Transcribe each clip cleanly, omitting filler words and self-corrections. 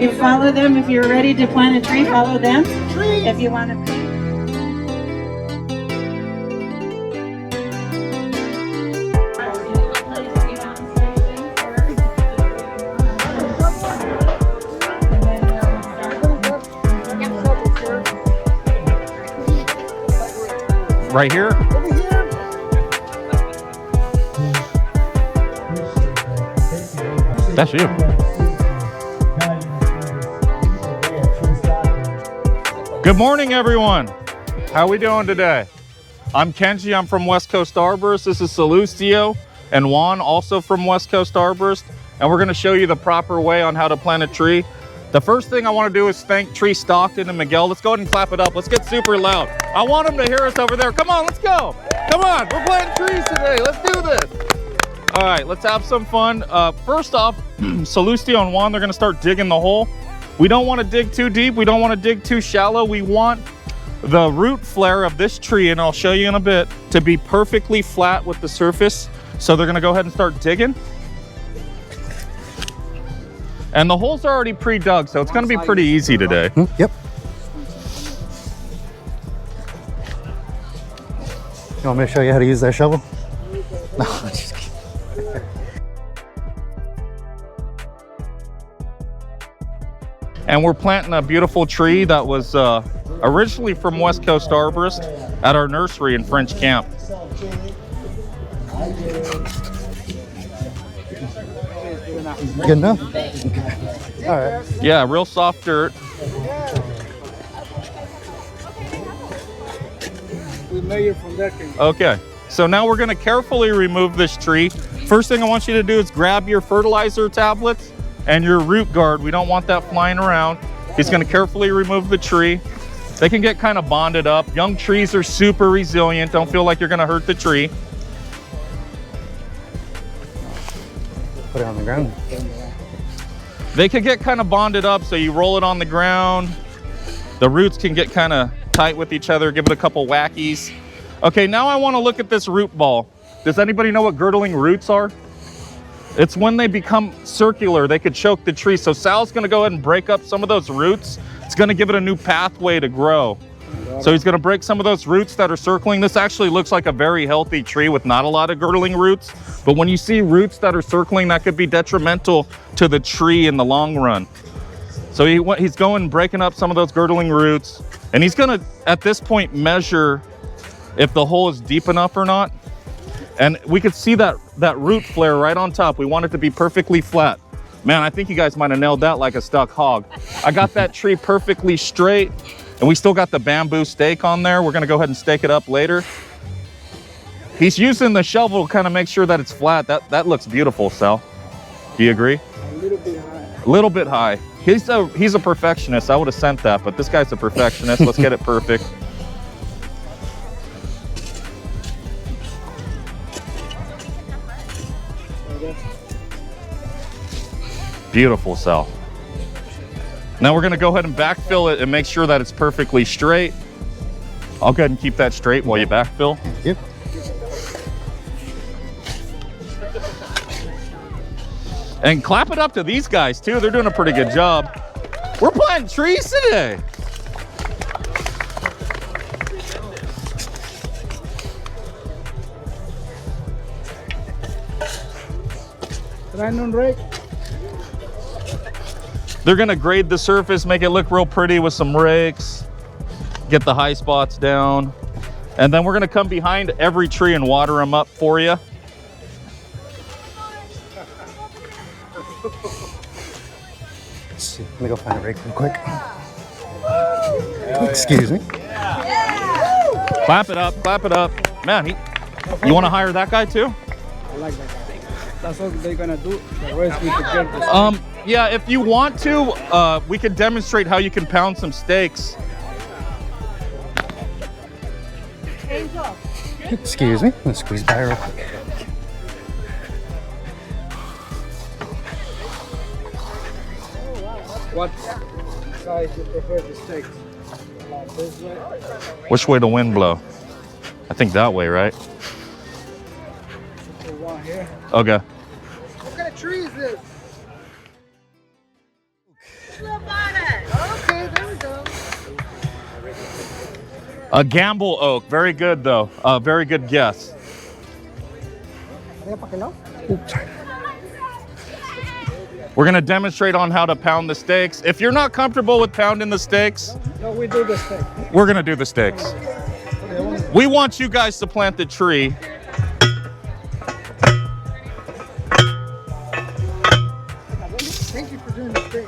You follow them. If you're ready to plant a tree, follow them. If you want to plant. Right here? That's you. Good morning, everyone. How we doing today? I'm Kenji. I'm from West Coast Arborist. This is Salustio and Juan, also from West Coast Arborist. And we're going to show you the proper way on how to plant a tree. The first thing I want to do is thank Tree Stockton and Miguel. Let's go ahead and clap it up. Let's get super loud. I want them to hear us over there. Come on, let's go. Come on, we're planting trees today. Let's do this. All right, let's have some fun. First off, Salustio and Juan, they're going to start digging the hole. We don't want to dig too deep. We don't want to dig too shallow. We want the root flare of this tree, and I'll show you in a bit, to be perfectly flat with the surface. So they're going to go ahead and start digging. And the holes are already pre-dug, so it's going to be pretty easy today. Yep. You want me to show you how to use that shovel? No, I'm just kidding. And we're planting a beautiful tree that was originally from West Coast Arborist at our nursery in French Camp. Good enough? All right. Yeah, real soft dirt. We measure from that. Okay, so now we're gonna carefully remove this tree. First thing I want you to do is grab your fertilizer tablets and your root guard. We don't want that flying around. He's gonna carefully remove the tree. They can get kind of bonded up. Young trees are super resilient. Don't feel like you're gonna hurt the tree. Put it on the ground. They could get kind of bonded up, so you roll it on the ground. The roots can get kind of tight with each other. Give it a couple whackies. Okay, now I want to look at this root ball. Does anybody know what girdling roots are? It's when they become circular, they could choke the tree. So Sal's going to go ahead and break up some of those roots. It's going to give it a new pathway to grow. So he's going to break some of those roots that are circling. This actually looks like a very healthy tree with not a lot of girdling roots. But when you see roots that are circling, that could be detrimental to the tree in the long run. So he's going and breaking up some of those girdling roots. And he's going to, at this point, measure if the hole is deep enough or not. And we could see that root flare right on top. We want it to be perfectly flat. Man, I think you guys might have nailed that like a stuck hog. I got that tree perfectly straight. And we still got the bamboo stake on there. We're gonna go ahead and stake it up later. He's using the shovel to kind of make sure that it's flat. That looks beautiful, Sal. Do you agree? A little bit high. A little bit high. He's a perfectionist. I would have sent that, but this guy's a perfectionist. Let's get it perfect. Beautiful, Sal. Now we're gonna go ahead and backfill it and make sure that it's perfectly straight. I'll go ahead and keep that straight while you backfill. Yep. And clap it up to these guys too. They're doing a pretty good job. We're planting trees today. Random rake. They're gonna grade the surface, make it look real pretty with some rakes, get the high spots down. And then we're gonna come behind every tree and water them up for you. Let's see. Let me go find a rake real quick. Excuse me. Clap it up, clap it up. Man, you wanna hire that guy too? I like that. That's what they're gonna do. The rest we could get this. Yeah, if you want to, we could demonstrate how you can pound some stakes. Excuse me. Let's squeeze by real quick. What size you prefer the stakes? Like this way? Which way the wind blow? I think that way, right? The one here. Okay. What kind of tree is this? A gambel oak. Very good, though. Very good guess. We're going to demonstrate on how to pound the stakes. If you're not comfortable with pounding the stakes, No, we do the steak. we're going to do the stakes. We want you guys to plant the tree. Thank you for doing the steak.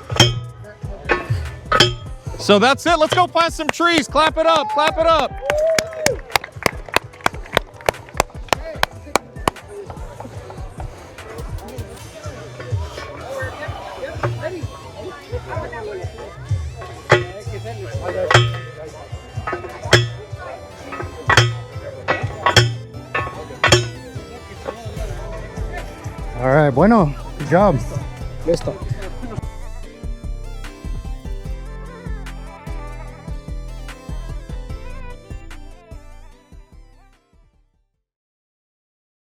So that's it. Let's go plant some trees. Clap it up. Clap it up. All right, bueno, good job. Listo.